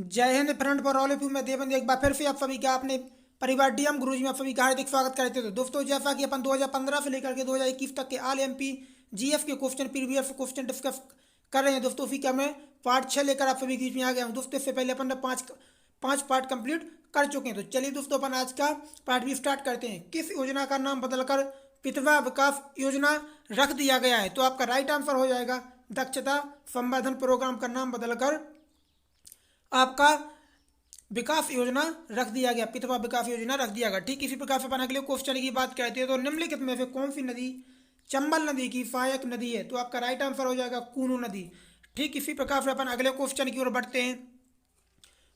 जय Hind friend for all of you. मैं देवेंद्र एक बार फिर से आप सभी का अपने परिवार डीएम गुरुजी में आप सभी का हार्दिक स्वागत करते थे। दोस्तों जैसा कि अपन 2015 से लेकर के 2021 तक के ऑल एमपी जीएस के क्वेश्चन प्रीवियस क्वेश्चन डिस्कस कर रहे हैं दोस्तों, उसी का मैं पार्ट 6 लेकर आप सभी के बीच में आ गया हूँ। दोस्तों इससे पहले अपन ने पाँच पार्ट कंप्लीट कर चुके हैं। तो चलिए दोस्तों अपन आज का पार्ट भी स्टार्ट करते हैं। किस योजना का नाम बदलकर विधवा विकास योजना रख दिया गया है? तो आपका राइट आंसर हो जाएगा दक्षता संवर्धन प्रोग्राम का नाम बदलकर आपका विकास योजना रख दिया गया, विधवा विकास योजना रख दिया गया। ठीक इसी प्रकार से अपन अगले क्वेश्चन की बात करते हैं। तो निम्नलिखित में से कौन सी नदी चंबल नदी की सहायक नदी है? तो आपका राइट आंसर हो जाएगा कूनू नदी। ठीक इसी प्रकार से अपन अगले क्वेश्चन की ओर बढ़ते हैं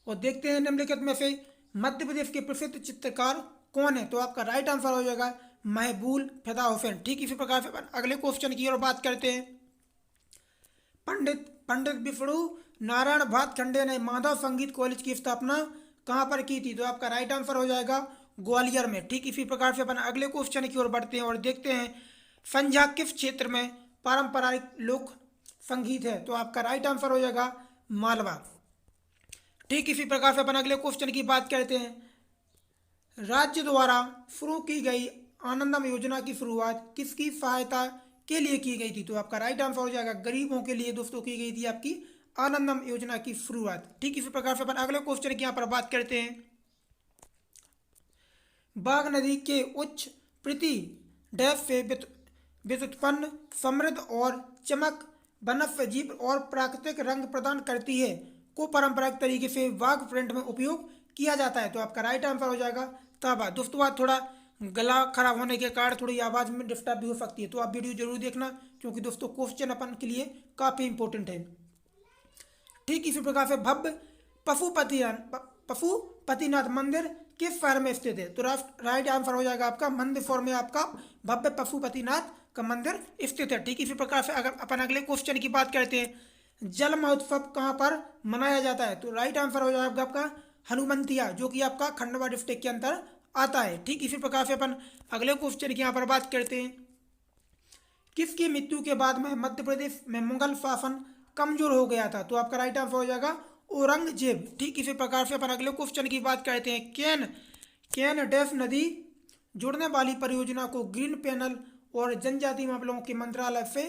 और देखते हैं निम्नलिखित में से मध्य प्रदेश के प्रसिद्ध चित्रकार कौन है? तो आपका राइट आंसर हो जाएगा महबूब फिदा हुसैन। ठीक इसी प्रकार से अपन अगले क्वेश्चन की ओर बात करते हैं। पंडित विष्णु नारायण भातखंडे ने माधव संगीत कॉलेज की स्थापना कहाँ पर की थी? तो आपका राइट आंसर हो जाएगा ग्वालियर में। ठीक इसी प्रकार से अपन अगले क्वेश्चन की ओर बढ़ते हैं और देखते हैं संध्या किस क्षेत्र में पारंपरिक लोक संगीत है? तो आपका राइट आंसर हो जाएगा मालवा। ठीक इसी प्रकार से अपन अगले क्वेश्चन की बात करते हैं। राज्य द्वारा शुरू की गई आनंदम योजना की शुरुआत किसकी सहायता के लिए की गई थी? तो आपका राइट आंसर हो जाएगा गरीबों के लिए दोस्तों की गई थी आपकी आनंदम योजना की शुरुआत। ठीक इसी प्रकार से अपन अगले क्वेश्चन की यहाँ पर बात करते हैं। बाघ नदी के उच्च प्रति डैश से व्युत्पन्न समृद्ध और चमक वनस्पति और प्राकृतिक रंग प्रदान करती है को परंपरागत तरीके से बाघ प्रिंट में उपयोग किया जाता है। तो आपका राइट आंसर हो जाएगा ताबा। दोस्तों आज थोड़ा गला खराब होने के कारण थोड़ी आवाज़ में डिस्टर्ब भी हो सकती है, तो आप वीडियो जरूर देखना क्योंकि दोस्तों क्वेश्चन अपन के लिए काफ़ी इंपॉर्टेंट है। ठीक इसी प्रकार से भव्य पशुपतिनाथ मंदिर किस शहर में स्थित है? तो राइट आंसर हो जाएगा आपका मंदसौर में आपका भव्य पशुपतिनाथ का मंदिर स्थित है। ठीक इसी प्रकार से अगर अपन अगले क्वेश्चन की बात करते हैं, जल महोत्सव कहाँ पर मनाया जाता है? तो राइट आंसर हो जाएगा आपका हनुमंतिया, जो कि आपका खंडवा डिस्ट्रिक्ट के अंदर आता है। ठीक इसी प्रकार से अपन अगले क्वेश्चन की यहाँ पर बात करते हैं। किसकी मृत्यु के बाद में मध्य प्रदेश में मुगल शासन कमजोर हो गया था? तो आपका राइट आंसर हो जाएगा औरंगजेब। ठीक इसी प्रकार से अपन अगले क्वेश्चन की बात करते हैं। केन डैश नदी जोड़ने वाली परियोजना को ग्रीन पैनल और जनजातीय मामलों के मंत्रालय से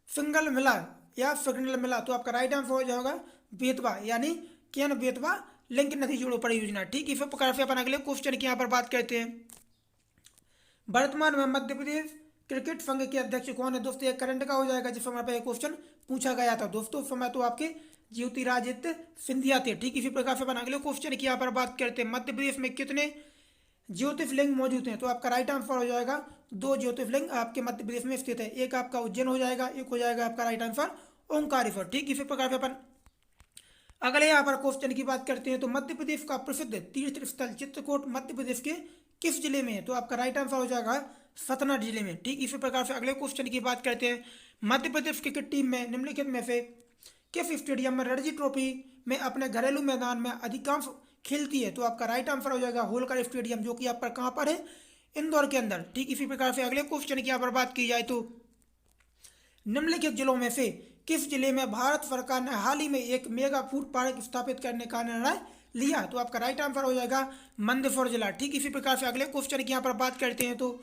सिंगल मिला। तो आपका राइट आंसर हो जाएगा बेतवा, यानी केन बेतवा लिंक नदी जोड़ो परियोजना। ठीक इसी प्रकार से अपन अगले क्वेश्चन की यहाँ पर बात करते हैं। वर्तमान में मध्य प्रदेश क्रिकेट संघ के अध्यक्ष कौन है? दोस्तों एक करंट का हो जाएगा जिस समय पर क्वेश्चन पूछा गया था दोस्तों, उस समय तो आपके ज्योतिरादित्य सिंधिया थे। ठीक इसी प्रकार से अपन अगले क्वेश्चन की यहाँ पर बात करते हैं। मध्य प्रदेश में कितने ज्योतिर्लिंग मौजूद हैं? तो आपका राइट आंसर हो जाएगा 2 ज्योतिर्लिंग आपके मध्य प्रदेश में स्थित है। एक आपका उज्जैन हो जाएगा, एक हो जाएगा आपका राइट आंसर ओंकारेश्वर। ठीक इसी प्रकार से अपन अगले यहाँ पर क्वेश्चन की बात करते हैं। तो मध्य प्रदेश का प्रसिद्ध तीर्थ स्थल चित्रकूट मध्य प्रदेश के किस जिले में है? तो आपका राइट आंसर हो जाएगा सतना जिले में। ठीक इसी प्रकार से अगले क्वेश्चन की बात करते हैं। मध्य प्रदेश क्रिकेट टीम में निम्नलिखित में से किस स्टेडियम में रणजी ट्रॉफी में अपने घरेलू मैदान में अधिकांश खेलती है? तो आपका राइट आंसर हो जाएगा होलकर स्टेडियम, जो कि आपका कहाँ पर है? इंदौर के अंदर। ठीक इसी प्रकार से अगले क्वेश्चन की यहाँ पर बात की जाए तो निम्नलिखित जिलों में से किस जिले में भारत सरकार ने हाल ही में एक मेगा फूड पार्क स्थापित करने का निर्णय लिया? तो आपका राइट आंसर हो जाएगा मंदसौर जिला। ठीक इसी प्रकार से अगले क्वेश्चन की यहाँ पर बात करते हैं। तो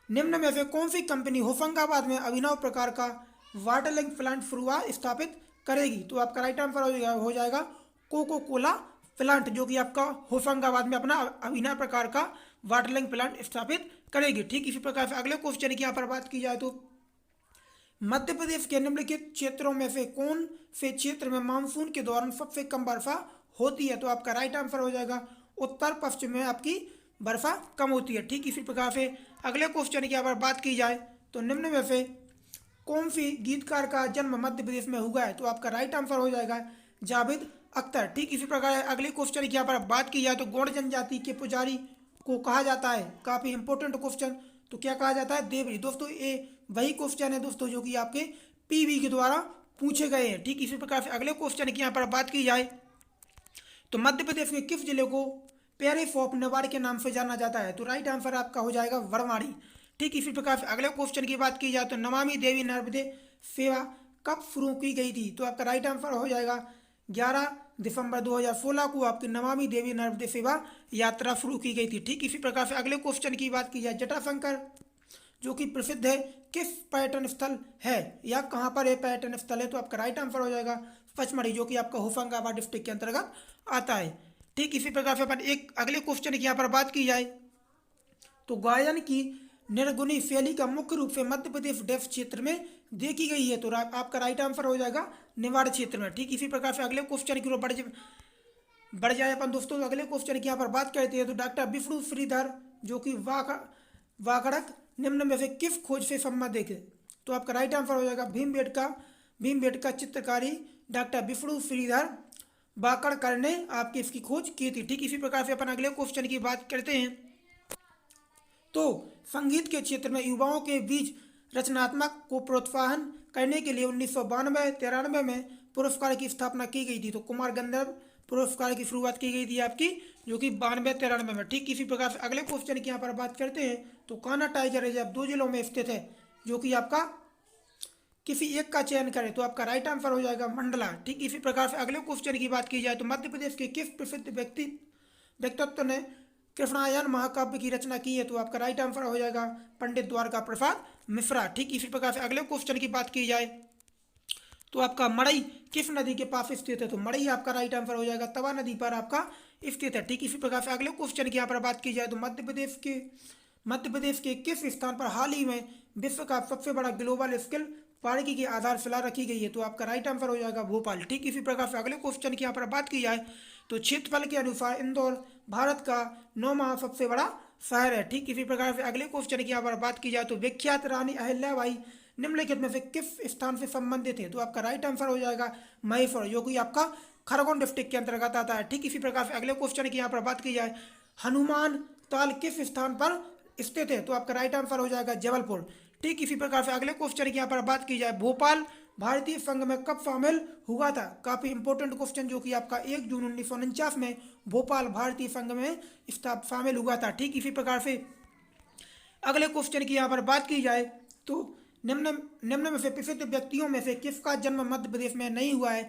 निम्न में से कौन सी कंपनी होशंगाबाद में अभिनव प्रकार का वाटरलिंग प्लांट शुरुआत स्थापित करेगी? तो आपका राइट आंसर हो जाएगा कोको कोला प्लांट, जो कि आपका होशंगाबाद में अपना अभिनव प्रकार का वाटरलिंग प्लांट स्थापित करेगी। ठीक इसी प्रकार से अगले क्वेश्चन की यहाँ पर बात की जाए तो मध्य प्रदेश के निम्नलिखित क्षेत्रों में से कौन से क्षेत्र में मानसून के दौरान सबसे कम वर्षा होती है? तो आपका राइट आंसर हो जाएगा उत्तर पश्चिम में आपकी वर्षा कम होती है। ठीक इसी प्रकार से अगले क्वेश्चन की अगर बात की जाए तो निम्न में से कौन सी गीतकार का जन्म मध्य प्रदेश में हुआ है? तो आपका राइट आंसर हो जाएगा जावेद अख्तर। ठीक इसी प्रकार अगले क्वेश्चन की यहाँ पर बात की जाए तो गौड़ जनजाति के पुजारी को कहा जाता है, काफ़ी इंपॉर्टेंट क्वेश्चन, तो क्या कहा जाता है? देवरी। दोस्तों ये वही क्वेश्चन है दोस्तों जो कि आपके पीवी के द्वारा पूछे गए हैं। ठीक इसी प्रकार से अगले क्वेश्चन की यहाँ पर बात की जाए तो मध्य प्रदेश के किस जिले को प्यारे फोप नेवार के नाम से जाना जाता है? तो राइट आंसर आपका हो जाएगा बड़वाड़ी। ठीक इसी प्रकार से अगले क्वेश्चन की बात की जाए तो नमामि देवी नर्मदे सेवा कब शुरू की गई थी? तो आपका राइट आंसर हो जाएगा 11 दिसंबर 2016 को आपकी नमामि देवी नर्मदे सेवा यात्रा शुरू की गई थी। ठीक इसी प्रकार से अगले क्वेश्चन की बात की जाए, जटाशंकर जो कि प्रसिद्ध है किस पर्यटन स्थल है या कहाँ पर यह पर्यटन स्थल है, तो आपका राइट आंसर हो जाएगा पचमढ़ी, जो कि आपका होशंगाबाद डिस्ट्रिक्ट के अंतर्गत आता है। ठीक इसी प्रकार से अपन एक अगले क्वेश्चन की यहाँ पर बात की जाए तो गायन की निर्गुणी शैली का मुख्य रूप से मध्य प्रदेश डेफ क्षेत्र में देखी गई है, तो आपका राइट आंसर हो जाएगा निवाड़ क्षेत्र में। ठीक इसी प्रकार से अगले क्वेश्चन की ओर बढ़ जाए अपन दोस्तों। तो अगले क्वेश्चन की यहाँ पर बात करते हैं तो डॉक्टर विष्णु श्रीधर जो कि वाकड़क निम्न में से किस खोज से संबंधित है, तो आपका राइट आंसर हो जाएगा भीमबेटका चित्रकारी डॉक्टर विष्णु श्रीधर वाकड़कर ने आपकी इसकी खोज की थी। ठीक इसी प्रकार से अपन अगले क्वेश्चन की बात करते हैं तो संगीत के क्षेत्र में युवाओं के बीच रचनात्मक को प्रोत्साहन करने के लिए 1992-93 में पुरस्कार की स्थापना की गई थी। तो कुमार गंधर्व पुरस्कार की शुरुआत की गई थी आपकी जो कि 92-93 में। ठीक इसी प्रकार से अगले क्वेश्चन की यहाँ पर बात करते हैं तो कान्हा टाइगर रिजर्व 2 जिलों में स्थित है, जो कि आपका किसी एक का चयन करें, तो आपका राइट आंसर हो जाएगा मंडला। ठीक इसी प्रकार से अगले क्वेश्चन की बात की जाए तो मध्य प्रदेश के किस प्रसिद्ध व्यक्तित्व ने कृष्णायन महाकाव्य की रचना की है, तो आपका राइट आंसर हो जाएगा पंडित द्वारका प्रसाद मिश्रा। ठीक इसी प्रकार से अगले क्वेश्चन की बात की जाए तो आपका मड़ई किस नदी के पास स्थित है, तो मड़ई आपका राइट आंसर हो जाएगा तवा नदी पर आपका स्थित है। ठीक इसी प्रकार से अगले क्वेश्चन की यहाँ पर बात की जाए तो मध्य प्रदेश के किस स्थान पर हाल ही में विश्व का सबसे बड़ा ग्लोबल स्किल पार्क की आधारशिला रखी गई है, तो आपका राइट आंसर हो जाएगा भोपाल। ठीक इसी प्रकार से अगले क्वेश्चन की यहाँ पर बात की जाए तो क्षेत्रफल के अनुसार इंदौर भारत का 9वां सबसे बड़ा शहर है। ठीक इसी प्रकार से अगले क्वेश्चन की यहाँ पर बात की जाए तो विख्यात रानी अहिल्याबाई निम्नलिखित में से किस स्थान से संबंधित है, तो आपका राइट आंसर हो जाएगा महेश्वर, जो कि आपका खरगोन डिस्ट्रिक्ट के अंतर्गत आता है। ठीक इसी प्रकार से अगले क्वेश्चन की यहाँ पर बात की जाए हनुमान ताल किस स्थान पर स्थित है, तो आपका राइट आंसर हो जाएगा जबलपुर। ठीक इसी प्रकार से अगले क्वेश्चन की यहाँ पर बात की जाए भोपाल भारतीय संघ में कब शामिल हुआ था, काफी इंपॉर्टेंट क्वेश्चन, जो कि आपका 1 जून 1949 में भोपाल भारतीय संघ में शामिल हुआ था। ठीक इसी प्रकार से अगले क्वेश्चन की यहाँ पर बात की जाए तो निम्न में से प्रसिद्ध व्यक्तियों में से किसका जन्म मध्य प्रदेश में नहीं हुआ है,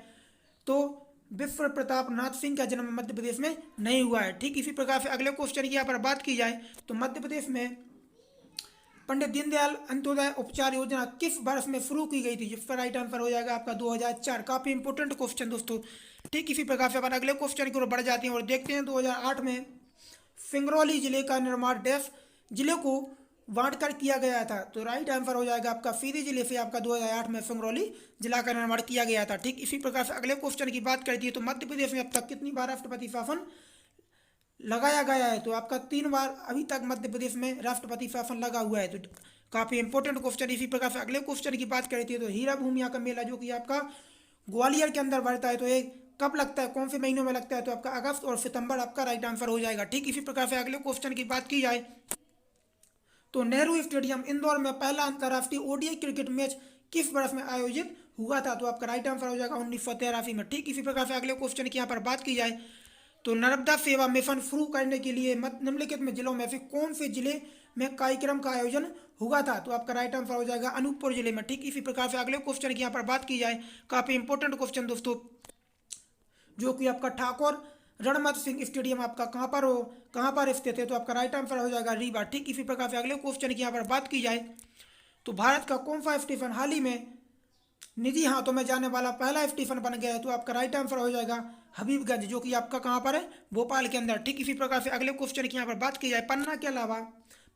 तो विश्व प्रताप नाथ सिंह का जन्म मध्य प्रदेश में नहीं हुआ है। ठीक इसी प्रकार से अगले क्वेश्चन की यहाँ पर बात की जाए तो मध्य प्रदेश में पंडित दीनदयाल अंत्योदय उपचार योजना किस वर्ष में शुरू की गई थी, जिसका राइट आंसर हो जाएगा आपका 2004। काफी इंपॉर्टेंट क्वेश्चन दोस्तों। ठीक इसी प्रकार से अपन अगले क्वेश्चन की ओर बढ़ जाते हैं और देखते हैं 2008 में सिंगरौली जिले का निर्माण डैश जिले को बांटकर किया गया था, तो राइट आंसर हो जाएगा आपका सीधी जिले से आपका 2008 में सिंगरौली जिला का निर्माण किया गया था। ठीक इसी प्रकार से अगले क्वेश्चन की बात करती है तो मध्य प्रदेश में अब तक कितनी बार राष्ट्रपति शासन लगाया गया है, तो आपका 3 बार अभी तक मध्य प्रदेश में राष्ट्रपति शासन लगा हुआ है, तो काफी इंपॉर्टेंट क्वेश्चन। इसी प्रकार से अगले क्वेश्चन की बात करती है तो हीरा भूमिया का मेला जो कि आपका ग्वालियर के अंदर बढ़ता है, तो ये कब लगता है, कौन से महीनों में लगता है, तो आपका अगस्त और सितंबर आपका राइट आंसर हो जाएगा। ठीक इसी प्रकार से अगले क्वेश्चन की बात की जाए तो नेहरू स्टेडियम इंदौर में पहला अंतर्राष्ट्रीय ओडीआई क्रिकेट मैच किस वर्ष में आयोजित हुआ था, तो आपका राइट आंसर हो जाएगा 1983 में। ठीक इसी प्रकार से अगले क्वेश्चन की यहाँ पर बात की जाए तो नर्मदा सेवा मिशन शुरू करने के लिए निम्नलिखित में जिलों में से कौन से जिले में कार्यक्रम का आयोजन हुआ था, तो आपका राइट आंसर हो जाएगा अनूपपुर जिले में। ठीक इसी प्रकार से अगले क्वेश्चन की यहाँ पर बात की जाए, काफी इंपॉर्टेंट क्वेश्चन दोस्तों, जो कि आपका ठाकुर रणमत सिंह स्टेडियम आपका कहाँ पर स्थित है, तो आपका राइट आंसर हो जाएगा रीवा। ठीक इसी प्रकार से अगले क्वेश्चन की यहाँ पर बात की जाए तो भारत का कौन सा स्टेशन हाल ही में निजी हाथों में जाने वाला पहला स्टेशन बन गया है, तो आपका राइट आंसर हो जाएगा हबीबगंज, जो कि आपका कहाँ पर है, भोपाल के अंदर। ठीक इसी प्रकार से अगले क्वेश्चन की यहाँ पर बात की जाए पन्ना के अलावा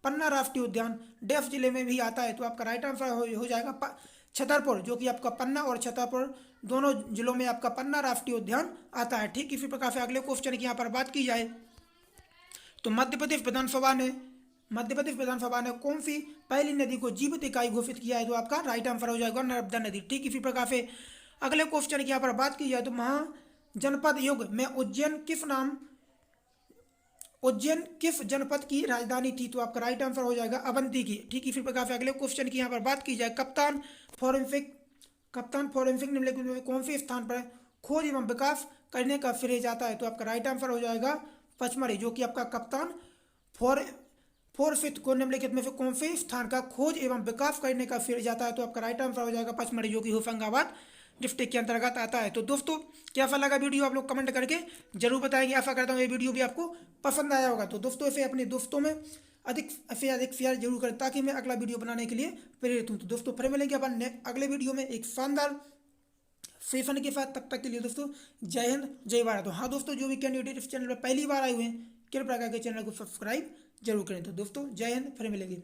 पन्ना राष्ट्रीय उद्यान डेफ जिले में भी आता है, तो आपका राइट आंसर हो जाएगा छतरपुर, जो कि आपका पन्ना और छतरपुर दोनों जिलों में आपका पन्ना राष्ट्रीय उद्यान आता है। ठीक इसी प्रकार से अगले क्वेश्चन की यहाँ पर बात की जाए तो मध्य प्रदेश विधानसभा ने कौन सी पहली नदी को जीवित इकाई घोषित किया है, तो आपका राइट आंसर हो जाएगा नर्मदा नदी। ठीक इसी प्रकार से अगले क्वेश्चन की यहाँ पर बात की जाए तो महाजनपद युग में उज्जैन किस जनपद की राजधानी थी, तो आपका राइट आंसर हो जाएगा अवंती की। ठीक इसी प्रकार से अगले क्वेश्चन की यहाँ पर बात की जाए कप्तान फॉरेंसिक निम्नलिखित में कौन से स्थान पर खोज एवं विकास करने का श्रेय जाता है, तो आपका राइट आंसर हो जाएगा पचमढ़ी, जो कि आपका कप्तान फोरेंसिक को निम्नलिखित में से कौन से स्थान का खोज एवं विकास करने का श्रेय जाता है, तो आपका राइट आंसर हो जाएगा पचमढ़ी, जो कि होशंगाबाद डिस्ट्रिक्ट के अंतर्गत आता है। तो दोस्तों कैसा लगा वीडियो आप लोग कमेंट करके जरूर बताएंगे। आशा करता हूँ ये वीडियो भी आपको पसंद आया होगा। तो दोस्तों इसे अपने दोस्तों में अधिक से अधिक शेयर जरूर करें ताकि मैं अगला वीडियो बनाने के लिए प्रेरित हूँ। तो दोस्तों फिर मिलेंगे अपन अगले वीडियो में एक शानदार सेशन के साथ। तब तक के लिए दोस्तों जय हिंद जय भारत। हाँ दोस्तों, जो भी कैंडिडेट इस चैनल पर पहली बार आए हुए हैं कृपया करके चैनल को सब्सक्राइब जरूर करें। तो दोस्तों जय हिंद, फिर मिलेंगे।